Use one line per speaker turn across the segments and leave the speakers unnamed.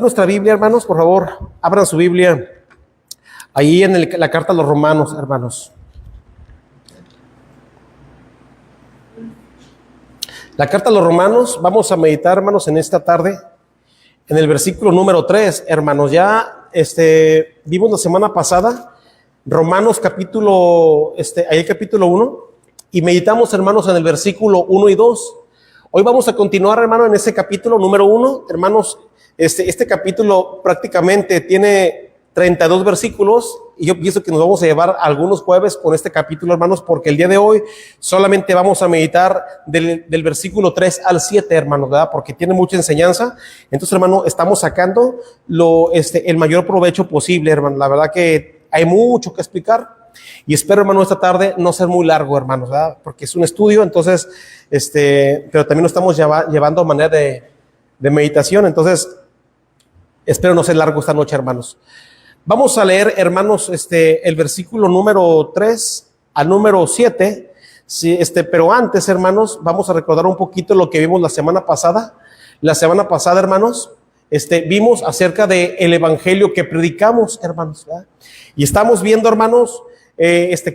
Nuestra Biblia, hermanos, por favor, abran su Biblia ahí en la carta a los Romanos, hermanos. La carta a los Romanos, vamos a meditar, hermanos, en esta tarde, en el versículo número 3, hermanos. Ya vimos la semana pasada Romanos capítulo 1, y meditamos, hermanos, en el versículo 1 y 2. Hoy vamos a continuar, hermano, en ese capítulo número 1, hermanos. Este capítulo prácticamente tiene 32 versículos y yo pienso que nos vamos a llevar algunos jueves con este capítulo, hermanos, porque el día de hoy solamente vamos a meditar del versículo 3 al 7, hermanos, ¿verdad? Porque tiene mucha enseñanza. Entonces, hermano, estamos sacando el mayor provecho posible, hermano. La verdad que hay mucho que explicar y espero, hermano, esta tarde no ser muy largo, hermanos, ¿verdad? Porque es un estudio, entonces, pero también lo estamos llevando a manera de meditación, entonces espero no ser largo esta noche, hermanos. Vamos a leer, hermanos, el versículo número 3 al número 7. Sí, pero antes, hermanos, vamos a recordar un poquito lo que vimos la semana pasada. La semana pasada, hermanos, vimos acerca del evangelio que predicamos, hermanos, ¿verdad? Y estamos viendo, hermanos,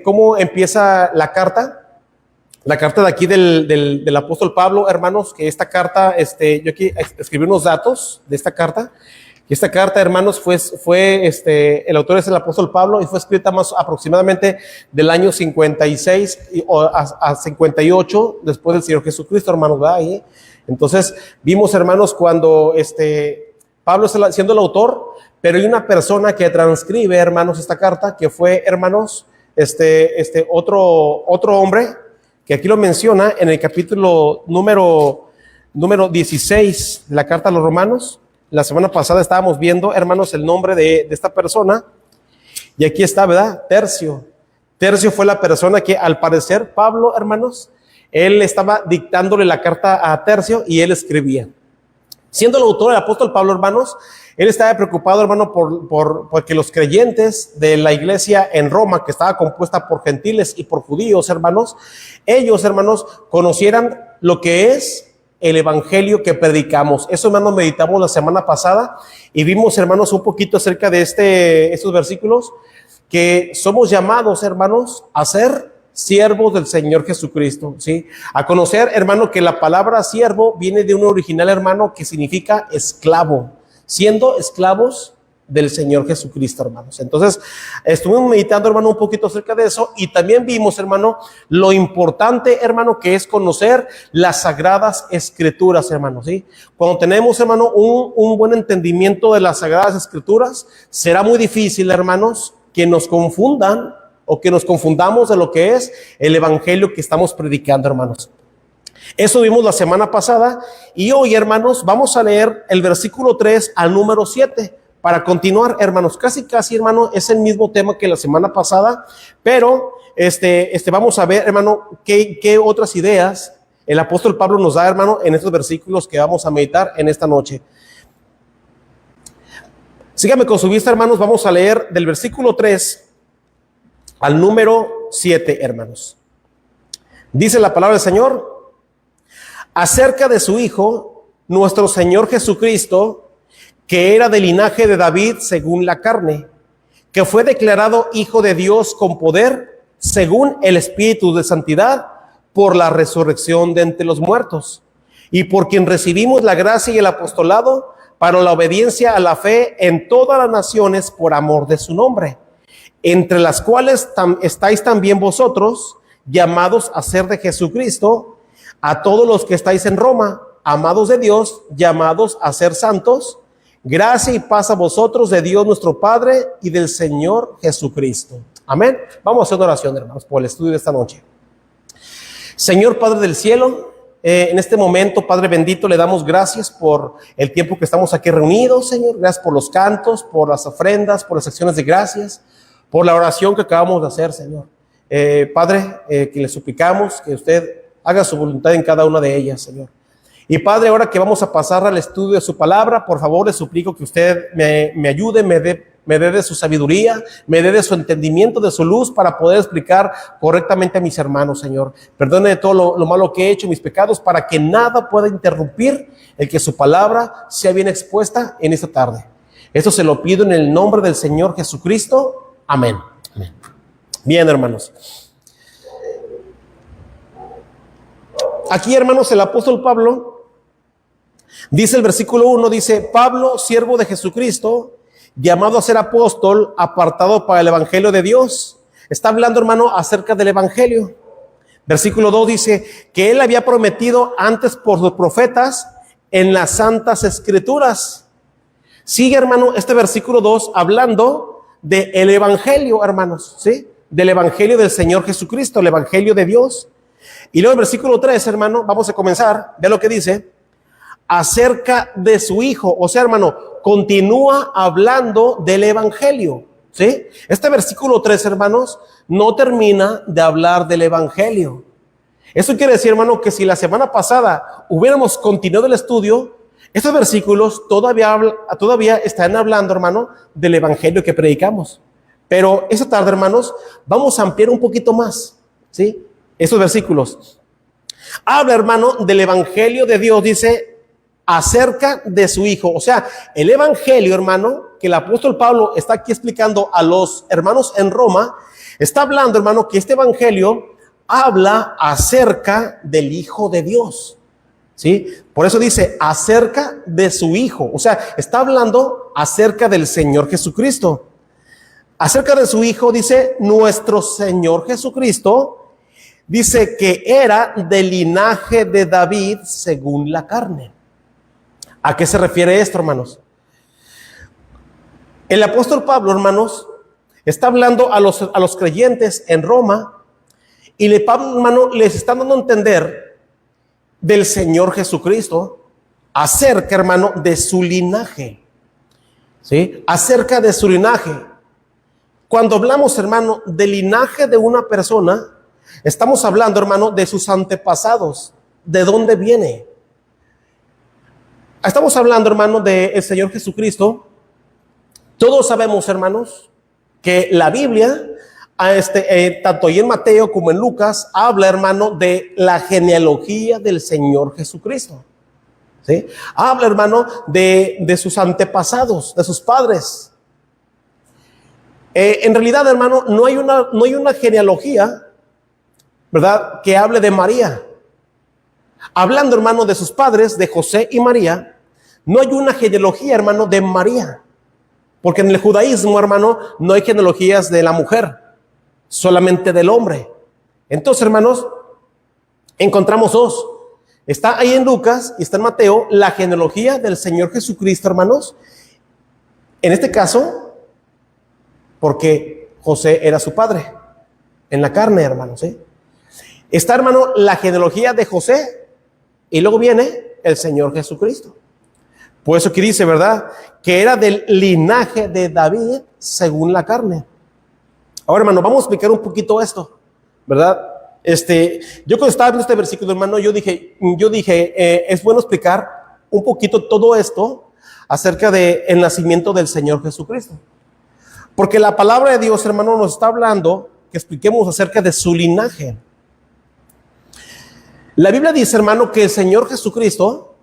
cómo empieza la carta. La carta de aquí del apóstol Pablo, hermanos, que esta carta, yo aquí escribí unos datos de esta carta. Y esta carta, hermanos, el autor es el apóstol Pablo y fue escrita más aproximadamente del año 56 a 58 después del Señor Jesucristo, hermanos, ¿verdad? Ahí. Entonces, vimos, hermanos, cuando Pablo está siendo el autor, pero hay una persona que transcribe, hermanos, esta carta, que fue, hermanos, otro hombre, que aquí lo menciona en el capítulo número 16 de la carta a los Romanos. La semana pasada estábamos viendo, hermanos, el nombre de esta persona, y aquí está, ¿verdad? Tercio. Tercio fue la persona que, al parecer, Pablo, hermanos, él estaba dictándole la carta a Tercio y él escribía. Siendo el autor, el apóstol Pablo, hermanos, él estaba preocupado, hermano, porque los creyentes de la iglesia en Roma, que estaba compuesta por gentiles y por judíos, hermanos, ellos, hermanos, conocieran lo que es el evangelio que predicamos. Eso, hermanos, meditamos la semana pasada y vimos, hermanos, un poquito acerca de estos versículos, que somos llamados, hermanos, a ser siervos del Señor Jesucristo, ¿sí? A conocer, hermano, que la palabra siervo viene de un original, hermano, que significa esclavo, siendo esclavos del Señor Jesucristo, hermanos. Entonces, estuvimos meditando, hermano, un poquito acerca de eso y también vimos, hermano, lo importante, hermano, que es conocer las Sagradas Escrituras, hermano, ¿sí? Cuando tenemos, hermano, un buen entendimiento de las Sagradas Escrituras, será muy difícil, hermanos, que nos confundan o que nos confundamos de lo que es el evangelio que estamos predicando, hermanos. Eso vimos la semana pasada y hoy, hermanos, vamos a leer el versículo 3 al número 7 para continuar, hermanos. Casi, hermano, es el mismo tema que la semana pasada, pero vamos a ver, hermano, qué otras ideas el apóstol Pablo nos da, hermano, en estos versículos que vamos a meditar en esta noche. Síganme con su vista, hermanos. Vamos a leer del versículo 3 al número 7, hermanos. Dice la palabra del Señor acerca de su Hijo, nuestro Señor Jesucristo, que era del linaje de David según la carne, que fue declarado Hijo de Dios con poder, según el Espíritu de santidad, por la resurrección de entre los muertos, y por quien recibimos la gracia y el apostolado para la obediencia a la fe en todas las naciones por amor de su nombre, entre las cuales estáis también vosotros, llamados a ser de Jesucristo, a todos los que estáis en Roma, amados de Dios, llamados a ser santos. Gracia y paz a vosotros de Dios nuestro Padre y del Señor Jesucristo. Amén. Vamos a hacer una oración, hermanos, por el estudio de esta noche. Señor Padre del cielo, en este momento, Padre bendito, le damos gracias por el tiempo que estamos aquí reunidos, Señor. Gracias por los cantos, por las ofrendas, por las acciones de gracias, por la oración que acabamos de hacer, Señor. Padre, que le suplicamos que usted haga su voluntad en cada una de ellas, Señor. Y Padre, ahora que vamos a pasar al estudio de su palabra, por favor, le suplico que usted me ayude, me me dé de su sabiduría, me dé de su entendimiento, de su luz para poder explicar correctamente a mis hermanos, Señor. Perdone de todo lo malo que he hecho, mis pecados, para que nada pueda interrumpir el que su palabra sea bien expuesta en esta tarde. Esto se lo pido en el nombre del Señor Jesucristo. Amén. Amén. Bien, hermanos. Aquí, hermanos, el apóstol Pablo dice el versículo 1, dice: Pablo, siervo de Jesucristo, llamado a ser apóstol, apartado para el evangelio de Dios. Está hablando, hermano, acerca del evangelio. Versículo 2 dice que él había prometido antes por los profetas en las santas escrituras. Sigue, hermano, este versículo 2 hablando del evangelio, hermanos, ¿sí? Del evangelio del Señor Jesucristo, el evangelio de Dios. Y luego el versículo 3, hermano, vamos a comenzar. Ve lo que dice: acerca de su hijo. O sea, hermano, continúa hablando del evangelio, ¿sí? Este versículo 3, hermanos, no termina de hablar del evangelio. Eso quiere decir, hermano, que si la semana pasada hubiéramos continuado el estudio, estos versículos todavía están hablando, hermano, del evangelio que predicamos. Pero esta tarde, hermanos, vamos a ampliar un poquito más, ¿sí? Estos versículos. Habla, hermano, del evangelio de Dios, dice, acerca de su hijo. O sea, el evangelio, hermano, que el apóstol Pablo está aquí explicando a los hermanos en Roma, está hablando, hermano, que este evangelio habla acerca del Hijo de Dios, ¿sí? Por eso dice acerca de su hijo. O sea, está hablando acerca del Señor Jesucristo. Acerca de su hijo, dice, nuestro Señor Jesucristo, dice que era del linaje de David según la carne. ¿A qué se refiere esto, hermanos? El apóstol Pablo, hermanos, está hablando a los creyentes en Roma, y Pablo, hermano, les está dando a entender del Señor Jesucristo, acerca, hermano, de su linaje, ¿sí? Acerca de su linaje. Cuando hablamos, hermano, del linaje de una persona, estamos hablando, hermano, de sus antepasados, de dónde viene. Estamos hablando, hermano, del Señor Jesucristo. Todos sabemos, hermanos, que la Biblia, tanto en Mateo como en Lucas, habla, hermano, de la genealogía del Señor Jesucristo, ¿sí? Habla, hermano, de sus antepasados, de sus padres. En realidad, hermano, no hay una genealogía, ¿verdad?, que hable de María. Hablando, hermano, de sus padres, de José y María, no hay una genealogía, hermano, de María. Porque en el judaísmo, hermano, no hay genealogías de la mujer, solamente del hombre. Entonces, hermanos, encontramos dos. Está ahí en Lucas y está en Mateo la genealogía del Señor Jesucristo, hermanos. En este caso, porque José era su padre en la carne, hermanos, ¿sí? Está, hermano, la genealogía de José, y luego viene el Señor Jesucristo. Por eso que dice, ¿verdad?, que era del linaje de David según la carne. Ahora, hermano, vamos a explicar un poquito esto, ¿verdad? Yo cuando estaba viendo este versículo, hermano, yo dije, es bueno explicar un poquito todo esto acerca del nacimiento del Señor Jesucristo. Porque la palabra de Dios, hermano, nos está hablando que expliquemos acerca de su linaje. La Biblia dice, hermano, que el Señor Jesucristo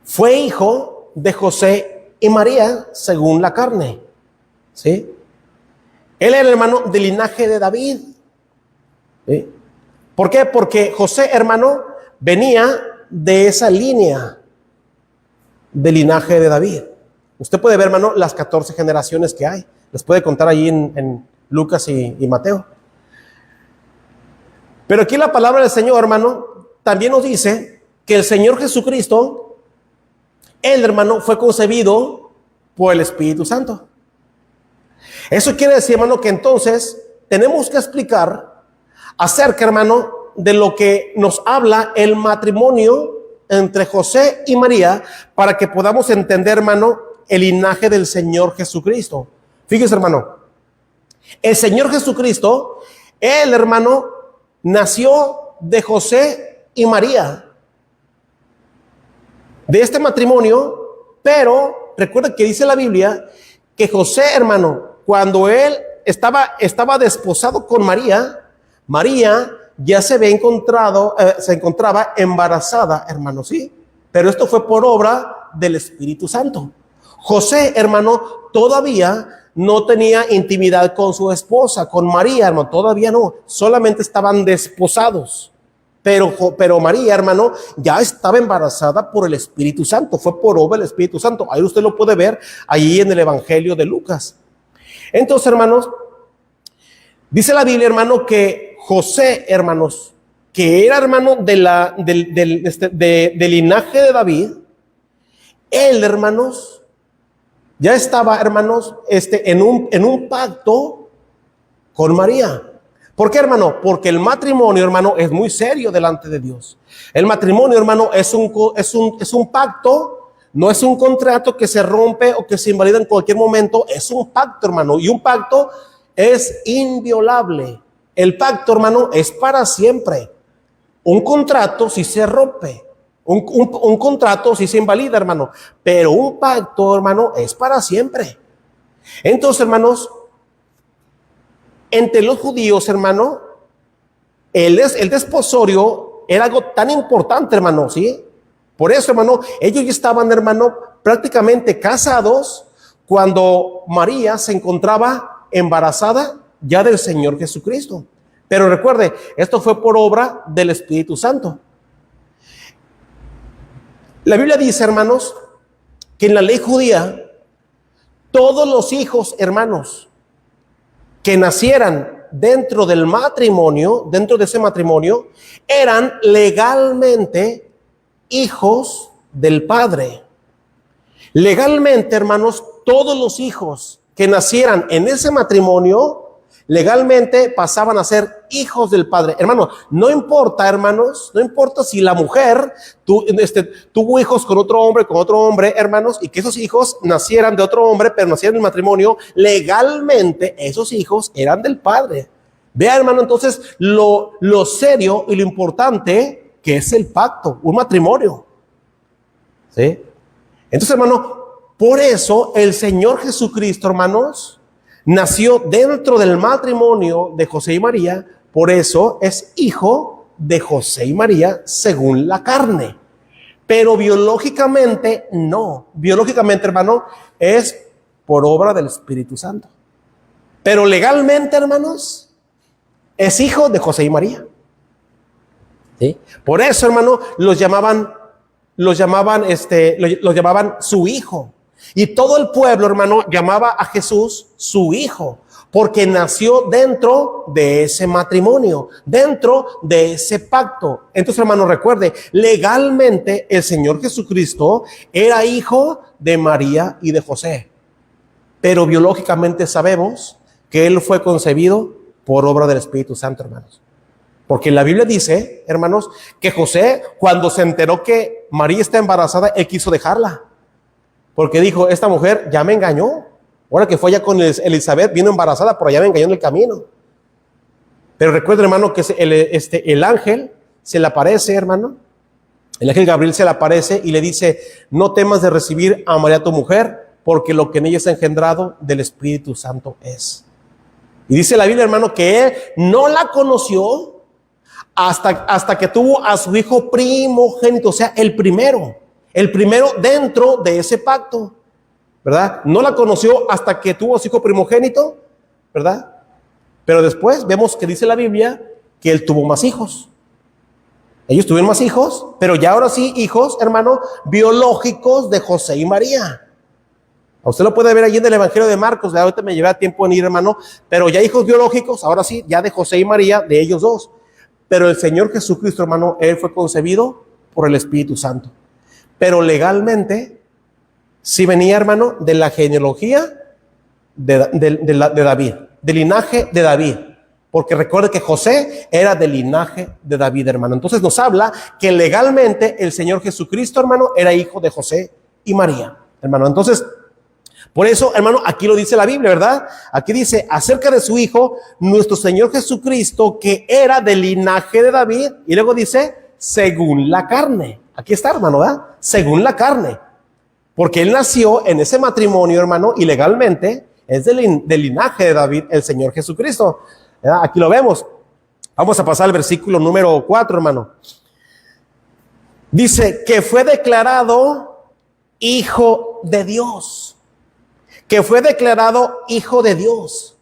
fue hijo de José y María según la carne, ¿sí? Él era, hermano, del linaje de David, ¿sí? ¿Por qué? Porque José, hermano, venía de esa línea del linaje de David. Usted puede ver, hermano, las 14 generaciones que hay. Les puede contar allí en Lucas y Mateo. Pero aquí la palabra del Señor, hermano, también nos dice que el Señor Jesucristo, él, hermano, fue concebido por el Espíritu Santo. Eso quiere decir, hermano, que entonces tenemos que explicar acerca, hermano, de lo que nos habla el matrimonio entre José y María, para que podamos entender, hermano, el linaje del Señor Jesucristo. Fíjese, hermano, el Señor Jesucristo, él, hermano, nació de José y María, de este matrimonio, pero recuerda que dice la Biblia que José, hermano, cuando él estaba desposado con María, María ya se encontraba embarazada, hermano, sí. Pero esto fue por obra del Espíritu Santo. José, hermano, todavía no tenía intimidad con su esposa, con María, hermano, todavía no. Solamente estaban desposados. Pero María, hermano, ya estaba embarazada por el Espíritu Santo. Fue por obra del Espíritu Santo. Ahí usted lo puede ver, ahí en el Evangelio de Lucas. Entonces, hermanos, dice la Biblia, hermano, que José, hermanos, que era hermano del linaje de David, él, hermanos, ya estaba, hermanos, en un pacto con María. ¿Por qué, hermano? Porque el matrimonio, hermano, es muy serio delante de Dios. El matrimonio, hermano, es un pacto, no es un contrato que se rompe o que se invalida en cualquier momento. Es un pacto, hermano, y un pacto es inviolable. El pacto, hermano, es para siempre. Un contrato si se rompe, un contrato si se invalida, hermano, pero un pacto, hermano, es para siempre. Entonces, hermanos, entre los judíos, hermano, el desposorio era algo tan importante, hermano, ¿sí? Por eso, hermano, ellos ya estaban, hermano, prácticamente casados cuando María se encontraba embarazada ya del Señor Jesucristo. Pero recuerde, esto fue por obra del Espíritu Santo. La Biblia dice, hermanos, que en la ley judía, todos los hijos, hermanos, que nacieran dentro del matrimonio, dentro de ese matrimonio, eran legalmente hijos del Padre. Legalmente, hermanos, todos los hijos que nacieran en ese matrimonio, legalmente pasaban a ser hijos del Padre. Hermano, no importa, hermanos, no importa si la mujer tuvo hijos con otro hombre, hermanos, y que esos hijos nacieran de otro hombre, pero nacieran en el matrimonio, legalmente esos hijos eran del Padre. Vea, hermano, entonces lo serio y lo importante que es el pacto, un matrimonio. ¿Sí? Entonces, hermano, por eso el Señor Jesucristo, hermanos, nació dentro del matrimonio de José y María, por eso es hijo de José y María según la carne. Pero biológicamente no. Biológicamente, hermano, es por obra del Espíritu Santo. Pero legalmente, hermanos, es hijo de José y María. ¿Sí? Por eso, hermano, los llamaban su hijo. Y todo el pueblo, hermano, llamaba a Jesús su hijo, porque nació dentro de ese matrimonio, dentro de ese pacto. Entonces, hermano, recuerde, legalmente el Señor Jesucristo era hijo de María y de José, pero biológicamente sabemos que él fue concebido por obra del Espíritu Santo, hermanos. Porque la Biblia dice, hermanos, que José, cuando se enteró que María está embarazada, él quiso dejarla. Porque dijo, esta mujer ya me engañó. Ahora que fue allá con Elizabeth, vino embarazada, por allá me engañó en el camino. Pero recuerden, hermano, que el ángel se le aparece, hermano. El ángel Gabriel se le aparece y le dice, no temas de recibir a María tu mujer, porque lo que en ella está engendrado del Espíritu Santo es. Y dice la Biblia, hermano, que él no la conoció hasta que tuvo a su hijo primogénito, o sea, el primero dentro de ese pacto, ¿verdad? No la conoció hasta que tuvo a su hijo primogénito, ¿verdad? Pero después vemos que dice la Biblia que él tuvo más hijos. Ellos tuvieron más hijos, pero ya ahora sí, hijos, hermano, biológicos de José y María. Usted lo puede ver allí en el Evangelio de Marcos, ahorita me lleva tiempo en ir, hermano, pero ya hijos biológicos, ahora sí, ya de José y María, de ellos dos. Pero el Señor Jesucristo, hermano, él fue concebido por el Espíritu Santo. Pero legalmente, sí venía, hermano, de la genealogía de David, del linaje de David. Porque recuerde que José era del linaje de David, hermano. Entonces nos habla que legalmente el Señor Jesucristo, hermano, era hijo de José y María, hermano. Entonces, por eso, hermano, aquí lo dice la Biblia, ¿verdad? Aquí dice acerca de su hijo, nuestro Señor Jesucristo, que era del linaje de David. Y luego dice, según la carne. Aquí está, hermano, ¿verdad? Según la carne. porque él nació en ese matrimonio, hermano, y legalmente es del linaje de David, el Señor Jesucristo. Aquí lo vemos. Vamos a pasar al versículo número 4, hermano. Dice que fue declarado hijo de Dios. Que fue declarado hijo de Dios.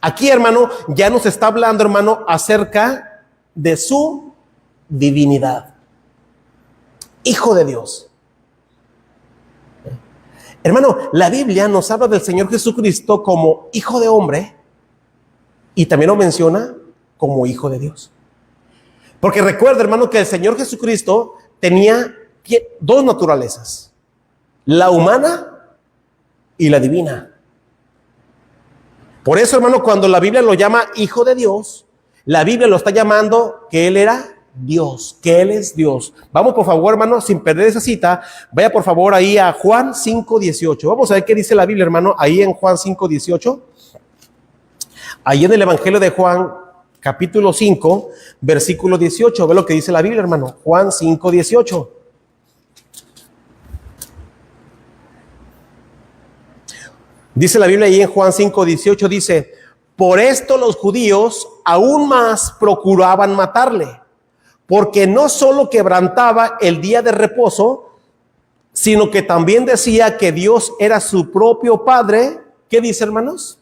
Aquí, hermano, ya nos está hablando, hermano, acerca de su divinidad. Hijo de Dios. Hermano, la Biblia nos habla del Señor Jesucristo como hijo de hombre y también lo menciona como hijo de Dios. Porque recuerda, hermano, que el Señor Jesucristo tenía dos naturalezas, la humana y la divina. Por eso, hermano, cuando la Biblia lo llama hijo de Dios, la Biblia lo está llamando que Él era Dios, que Él es Dios. Vamos, por favor, hermano, sin perder esa cita, vaya por favor ahí a Juan 5:18. Vamos a ver qué dice la Biblia, hermano, ahí en Juan 5:18. Ahí en el Evangelio de Juan, capítulo 5, versículo 18. Ve lo que dice la Biblia, hermano. Juan 5:18. Dice la Biblia ahí en Juan 5:18, dice: por esto los judíos aún más procuraban matarle, porque no solo quebrantaba el día de reposo, sino que también decía que Dios era su propio Padre. ¿Qué dice, hermanos?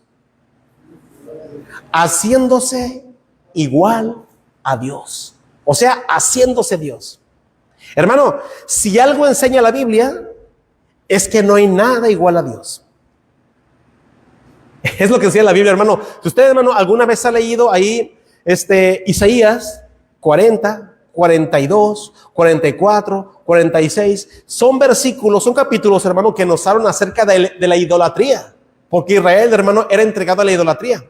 Haciéndose igual a Dios. O sea, haciéndose Dios. Hermano, si algo enseña la Biblia, es que no hay nada igual a Dios. Es lo que decía la Biblia, hermano. Si usted, hermano, alguna vez ha leído ahí Isaías 40, 42, 44, 46, son versículos, son capítulos, hermano, que nos hablan acerca de la idolatría, porque Israel, hermano, era entregado a la idolatría.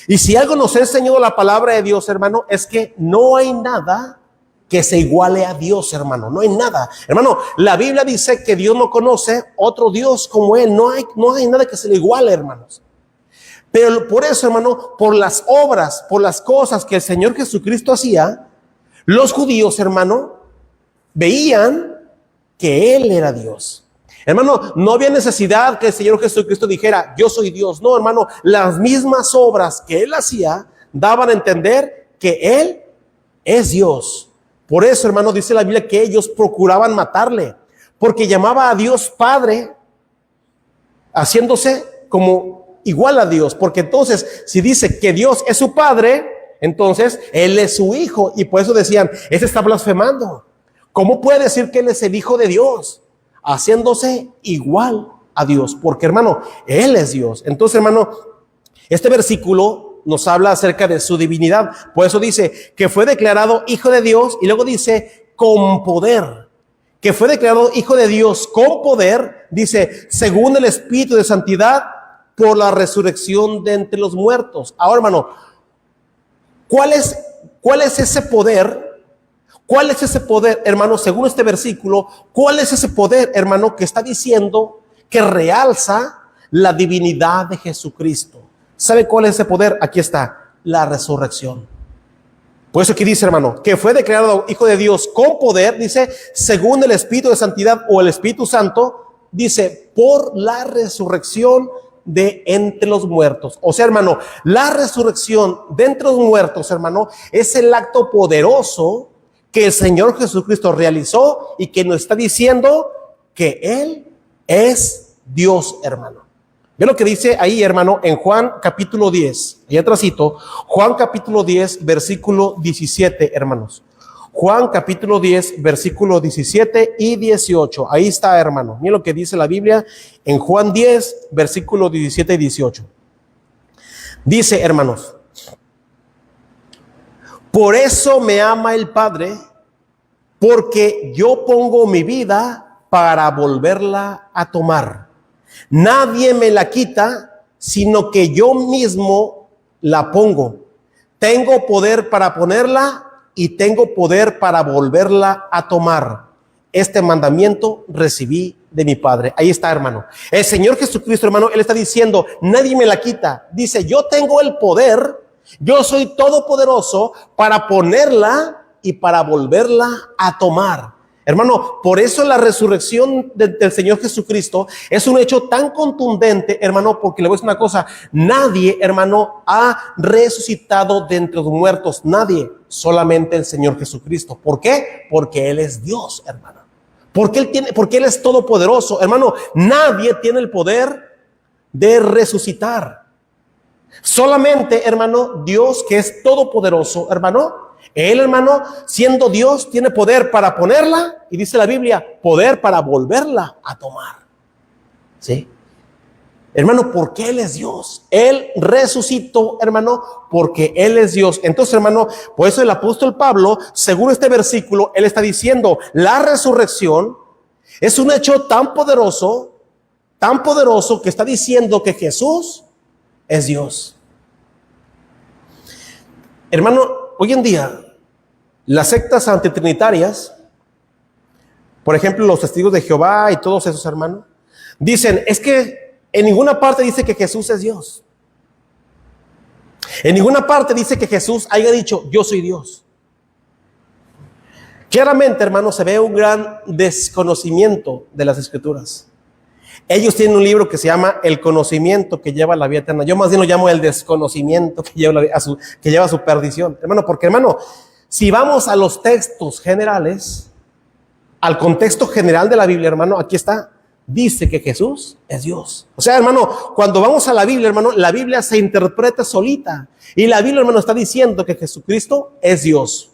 Y si algo nos ha enseñado la palabra de Dios, hermano, es que no hay nada que se iguale a Dios, hermano. No hay nada. Hermano, la Biblia dice que Dios no conoce otro Dios como Él. No hay nada que se le iguale, hermanos. Pero por eso, hermano, por las obras, por las cosas que el Señor Jesucristo hacía, los judíos, hermano, veían que Él era Dios. Hermano, no había necesidad que el Señor Jesucristo dijera, yo soy Dios. No, hermano, las mismas obras que Él hacía daban a entender que Él es Dios. Por eso, hermano, dice la Biblia que ellos procuraban matarle, porque llamaba a Dios Padre, haciéndose como igual a Dios. Porque entonces, si dice que Dios es su Padre, entonces Él es su Hijo. Y por eso decían, ese está blasfemando. ¿Cómo puede decir que Él es el Hijo de Dios? Haciéndose igual a Dios, porque, hermano, Él es Dios. Entonces, hermano, este versículo nos habla acerca de su divinidad. Por eso dice que fue declarado Hijo de Dios, y luego dice con poder. Que fue declarado Hijo de Dios con poder, dice, según el Espíritu de santidad, por la resurrección de entre los muertos. Ahora, hermano, ¿cuál es ese poder? ¿Cuál es ese poder, hermano, según este versículo? ¿Cuál es ese poder, hermano, que está diciendo que realza la divinidad de Jesucristo? ¿Sabe cuál es ese poder? Aquí está, la resurrección. Por eso aquí dice, hermano, que fue declarado Hijo de Dios con poder, dice, según el Espíritu de santidad o el Espíritu Santo, dice, por la resurrección de entre los muertos. O sea, hermano, la resurrección de entre los muertos, hermano, es el acto poderoso que el Señor Jesucristo realizó y que nos está diciendo que Él es Dios, hermano. Ve lo que dice ahí, hermano, en Juan capítulo 10. Y atrásito, Juan capítulo 10, versículo 17, hermanos. Juan capítulo 10, versículo 17 y 18. Ahí está, hermano. Miren lo que dice la Biblia en Juan 10, versículo 17 y 18. Dice, hermanos, por eso me ama el Padre, porque yo pongo mi vida para volverla a tomar. Nadie me la quita, sino que yo mismo la pongo. Tengo poder para ponerla y tengo poder para volverla a tomar. Este mandamiento recibí de mi Padre. Ahí está, hermano. El Señor Jesucristo, hermano, Él está diciendo, nadie me la quita. Dice, yo tengo el poder, yo soy todopoderoso para ponerla y para volverla a tomar. Hermano, por eso la resurrección del Señor Jesucristo es un hecho tan contundente, hermano, porque le voy a decir una cosa, nadie, hermano, ha resucitado de entre los muertos, nadie, solamente el Señor Jesucristo. ¿Por qué? Porque Él es Dios, hermano. Porque Él es todopoderoso, hermano. Nadie tiene el poder de resucitar. Solamente, hermano, Dios, que es todopoderoso, hermano. Él, hermano, siendo Dios, tiene poder para ponerla, y dice la Biblia, poder para volverla a tomar. ¿Sí? Hermano, porque Él es Dios. Él resucitó, hermano, porque Él es Dios. Entonces, hermano, por eso el apóstol Pablo, según este versículo, él está diciendo, la resurrección es un hecho tan poderoso que está diciendo que Jesús es Dios. Hermano, hoy en día, las sectas antitrinitarias, por ejemplo, los testigos de Jehová y todos esos, hermanos, dicen, es que en ninguna parte dice que Jesús es Dios. En ninguna parte dice que Jesús haya dicho, yo soy Dios. Claramente, hermano, se ve un gran desconocimiento de las Escrituras. Ellos tienen un libro que se llama El conocimiento que lleva a la vida eterna. Yo más bien lo llamo el desconocimiento que lleva a su perdición. Hermano, porque hermano, si vamos a los textos generales, al contexto general de la Biblia, hermano, aquí está, dice que Jesús es Dios. O sea, hermano, cuando vamos a la Biblia, hermano, la Biblia se interpreta solita. Y la Biblia, hermano, está diciendo que Jesucristo es Dios.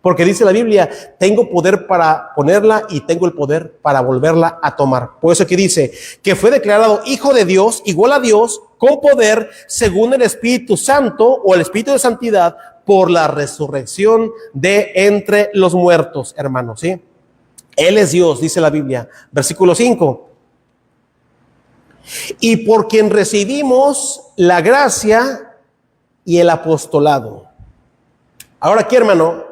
Porque dice la Biblia, tengo poder para ponerla y tengo el poder para volverla a tomar. Por eso aquí dice que fue declarado Hijo de Dios, igual a Dios, con poder, según el Espíritu Santo o el Espíritu de Santidad, por la resurrección de entre los muertos, hermanos, ¿sí? Él es Dios, dice la Biblia. Versículo 5. Y por quien recibimos la gracia y el apostolado. Ahora aquí, hermano,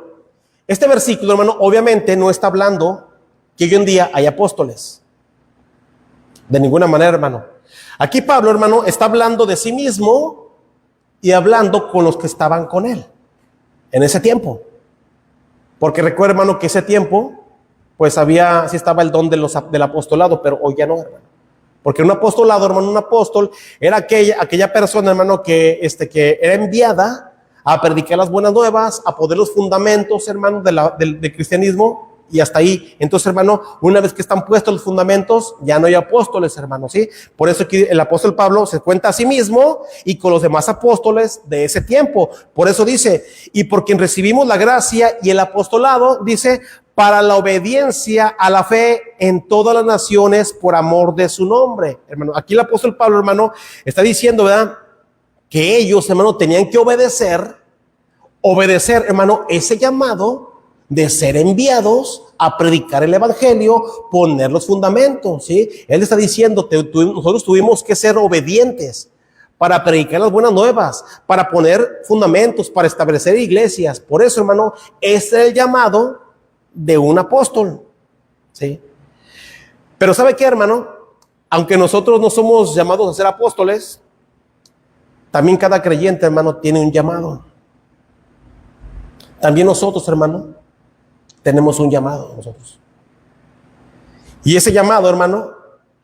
este versículo, hermano, obviamente no está hablando que hoy en día hay apóstoles. De ninguna manera, hermano. Aquí Pablo, hermano, está hablando de sí mismo y hablando con los que estaban con él en ese tiempo. Porque recuerda, hermano, que ese tiempo, pues sí estaba el don del apostolado, pero hoy ya no, hermano. Porque un apostolado, hermano, un apóstol era aquella persona, hermano, que era enviada a predicar las buenas nuevas, a poner los fundamentos, hermano, del cristianismo, y hasta ahí. Entonces, hermano, una vez que están puestos los fundamentos, ya no hay apóstoles, hermano, ¿sí? Por eso aquí el apóstol Pablo se cuenta a sí mismo y con los demás apóstoles de ese tiempo. Por eso dice, y por quien recibimos la gracia y el apostolado, dice, para la obediencia a la fe en todas las naciones por amor de su nombre. Hermano, aquí el apóstol Pablo, hermano, está diciendo, ¿verdad?, que ellos, hermano, tenían que obedecer, hermano, ese llamado de ser enviados a predicar el evangelio, poner los fundamentos, ¿sí? Él está diciendo, nosotros tuvimos que ser obedientes para predicar las buenas nuevas, para poner fundamentos, para establecer iglesias. Por eso, hermano, ese es el llamado de un apóstol, ¿sí? Pero ¿sabe qué, hermano? Aunque nosotros no somos llamados a ser apóstoles, también cada creyente, hermano, tiene un llamado. También nosotros, hermano, tenemos un llamado nosotros. Y ese llamado, hermano,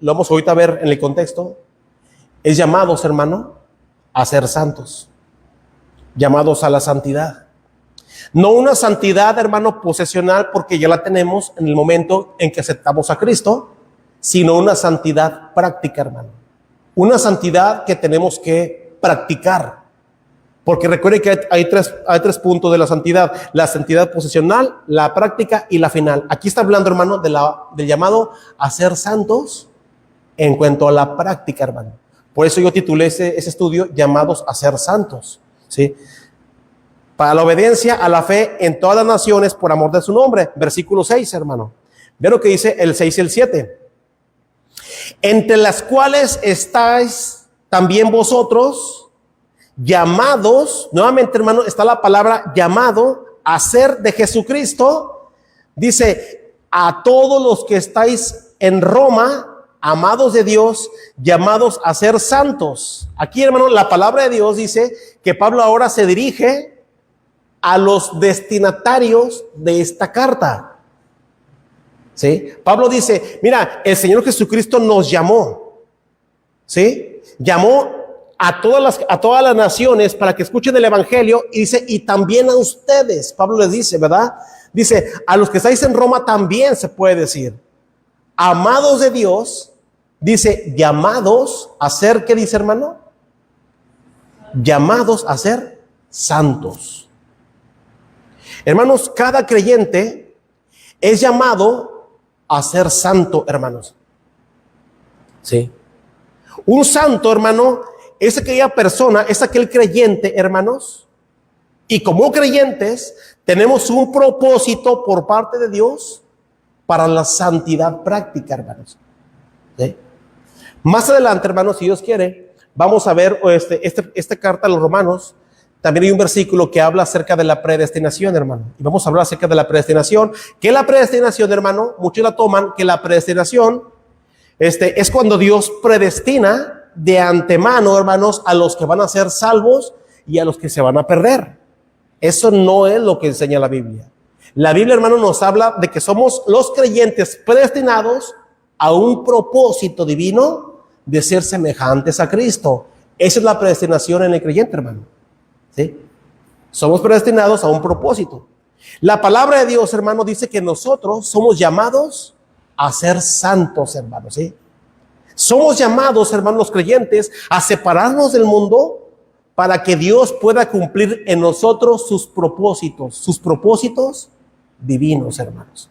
lo vamos ahorita a ver en el contexto, es llamados, hermano, a ser santos. Llamados a la santidad. No una santidad, hermano, posesional, porque ya la tenemos en el momento en que aceptamos a Cristo, sino una santidad práctica, hermano. Una santidad que tenemos que practicar. Porque recuerde que hay tres puntos de la santidad: la santidad posesional, la práctica y la final. Aquí está hablando, hermano, del llamado a ser santos en cuanto a la práctica, hermano. Por eso yo titulé ese estudio llamados a ser santos, ¿sí? Para la obediencia a la fe en todas las naciones por amor de su nombre. Versículo 6, hermano. Ve lo que dice el 6 y el 7. Entre las cuales estáis también vosotros, llamados, nuevamente, hermano, está la palabra llamado a ser de Jesucristo. Dice, a todos los que estáis en Roma, amados de Dios, llamados a ser santos. Aquí, hermano, la palabra de Dios dice que Pablo ahora se dirige a los destinatarios de esta carta. ¿Sí? Pablo dice, mira, el Señor Jesucristo nos llamó, ¿sí? Llamó a todas las naciones para que escuchen el evangelio, y dice, y también a ustedes. Pablo les dice, ¿verdad? Dice, a los que estáis en Roma también se puede decir, amados de Dios, dice, llamados a ser, ¿qué dice, hermano? Llamados a ser santos. Hermanos, cada creyente es llamado a ser santo, hermanos. Sí. Un santo, hermano, es aquella persona, es aquel creyente, hermanos, y como creyentes tenemos un propósito por parte de Dios para la santidad práctica, hermanos. ¿Sí? Más adelante, hermanos, si Dios quiere, vamos a ver esta carta a los Romanos. También hay un versículo que habla acerca de la predestinación, hermano. Y vamos a hablar acerca de la predestinación. ¿Qué es la predestinación, hermano? Muchos la toman que la predestinación es cuando Dios predestina de antemano, hermanos, a los que van a ser salvos y a los que se van a perder. Eso no es lo que enseña la Biblia. La Biblia, hermano, nos habla de que somos los creyentes predestinados a un propósito divino de ser semejantes a Cristo. Esa es la predestinación en el creyente, hermano. ¿Sí? Somos predestinados a un propósito. La palabra de Dios, hermano, dice que nosotros somos llamados a ser santos, hermanos. ¿Sí? Somos llamados, hermanos, los creyentes, a separarnos del mundo para que Dios pueda cumplir en nosotros sus propósitos divinos, hermanos.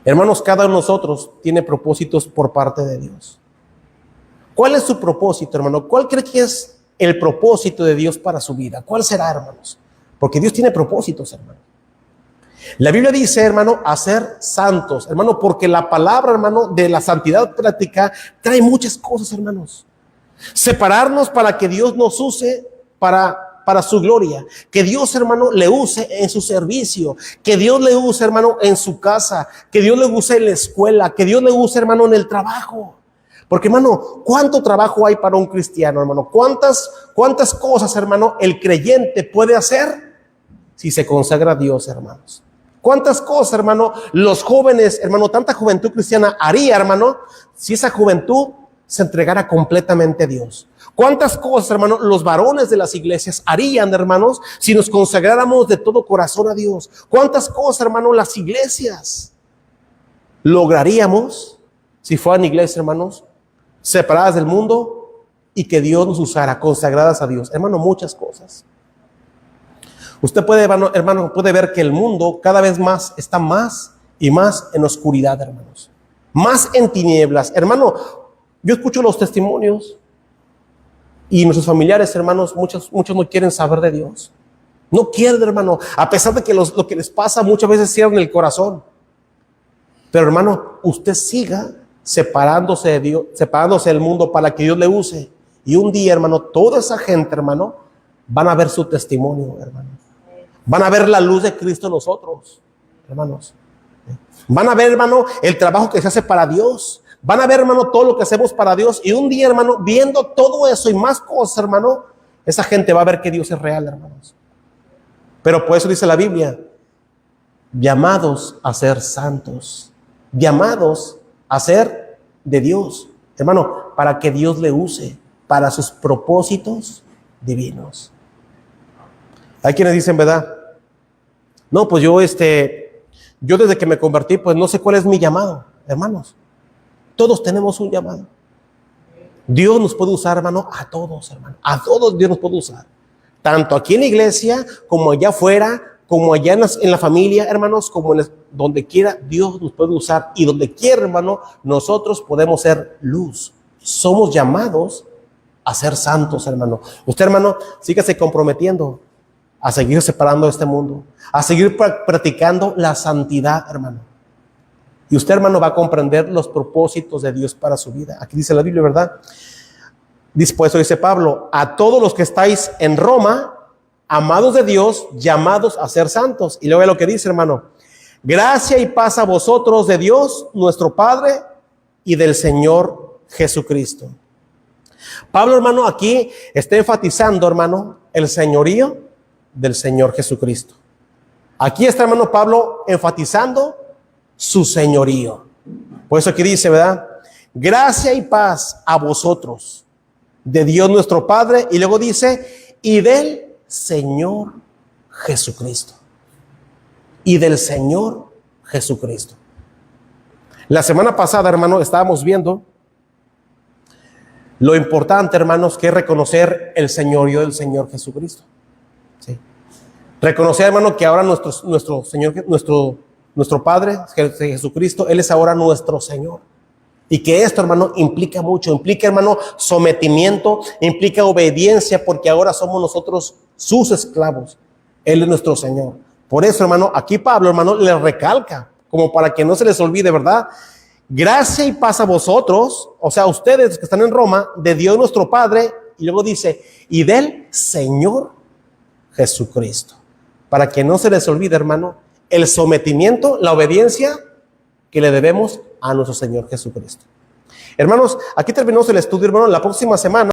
Hermanos, cada uno de nosotros tiene propósitos por parte de Dios. ¿Cuál es su propósito, hermano? ¿Cuál cree que es el propósito de Dios para su vida? ¿Cuál será, hermanos? Porque Dios tiene propósitos, hermano. La Biblia dice, hermano, a ser santos, hermano, porque la palabra, hermano, de la santidad práctica trae muchas cosas, hermanos. Separarnos para que Dios nos use para su gloria. Que Dios, hermano, le use en su servicio. Que Dios le use, hermano, en su casa. Que Dios le use en la escuela. Que Dios le use, hermano, en el trabajo. Porque, hermano, ¿cuánto trabajo hay para un cristiano, hermano? ¿Cuántas cosas, hermano, el creyente puede hacer si se consagra a Dios, hermanos? ¿Cuántas cosas, hermano, los jóvenes, hermano, tanta juventud cristiana haría, hermano, si esa juventud se entregara completamente a Dios? ¿Cuántas cosas, hermano, los varones de las iglesias harían, hermanos, si nos consagráramos de todo corazón a Dios? ¿Cuántas cosas, hermano, las iglesias lograríamos si fueran iglesias, hermanos, separadas del mundo y que Dios nos usara, consagradas a Dios? Hermano, muchas cosas. Usted puede, hermano, puede ver que el mundo cada vez más está más y más en oscuridad, hermanos. Más en tinieblas. Hermano, yo escucho los testimonios y nuestros familiares, hermanos, muchos no quieren saber de Dios. No quieren, hermano, a pesar de que lo que les pasa muchas veces cierran el corazón. Pero, hermano, usted siga separándose de Dios, separándose del mundo para que Dios le use. Y un día, hermano, toda esa gente, hermano, van a ver su testimonio, hermano. Van a ver la luz de Cristo en nosotros, hermanos. Van a ver, hermano, el trabajo que se hace para Dios. Van a ver, hermano, todo lo que hacemos para Dios. Y un día, hermano, viendo todo eso y más cosas, hermano, esa gente va a ver que Dios es real, hermanos. Pero por eso dice la Biblia, llamados a ser santos, llamados a ser de Dios, hermano, para que Dios le use para sus propósitos divinos. Hay quienes dicen, ¿verdad? No, pues yo desde que me convertí, pues no sé cuál es mi llamado, hermanos. Todos tenemos un llamado. Dios nos puede usar, hermano, a todos, hermano. A todos Dios nos puede usar. Tanto aquí en la iglesia, como allá afuera, como allá en la familia, hermanos, como donde quiera, Dios nos puede usar. Y donde quiera, hermano, nosotros podemos ser luz. Somos llamados a ser santos, hermano. Usted, hermano, sígase comprometiendo a seguir separando este mundo, a seguir practicando la santidad, hermano. Y usted, hermano, va a comprender los propósitos de Dios para su vida. Aquí dice la Biblia, ¿verdad? Después dice Pablo, a todos los que estáis en Roma, amados de Dios, llamados a ser santos. Y luego ve lo que dice, hermano. Gracia y paz a vosotros de Dios, nuestro Padre, y del Señor Jesucristo. Pablo, hermano, aquí está enfatizando, hermano, el señorío del Señor Jesucristo. Aquí está, hermano, Pablo enfatizando su señorío. Por eso aquí dice, ¿verdad? Gracia y paz a vosotros, de Dios nuestro Padre, y luego dice, y del Señor Jesucristo. Y del Señor Jesucristo. La semana pasada, hermano, estábamos viendo lo importante, hermanos, que es reconocer el señorío del Señor Jesucristo. ¿Sí? Reconocer, hermano, que ahora nuestro Señor, nuestro Padre, Jesucristo, Él es ahora nuestro Señor. Y que esto, hermano, implica mucho, implica, hermano, sometimiento, implica obediencia, porque ahora somos nosotros sus esclavos. Él es nuestro Señor. Por eso, hermano, aquí Pablo, hermano, le recalca, como para que no se les olvide, ¿verdad? Gracia y paz a vosotros, o sea, ustedes que están en Roma, de Dios nuestro Padre, y luego dice, y del Señor Jesucristo. Para que no se les olvide, hermano, el sometimiento, la obediencia que le debemos a nuestro Señor Jesucristo. Hermanos, aquí terminamos el estudio, hermano. La próxima semana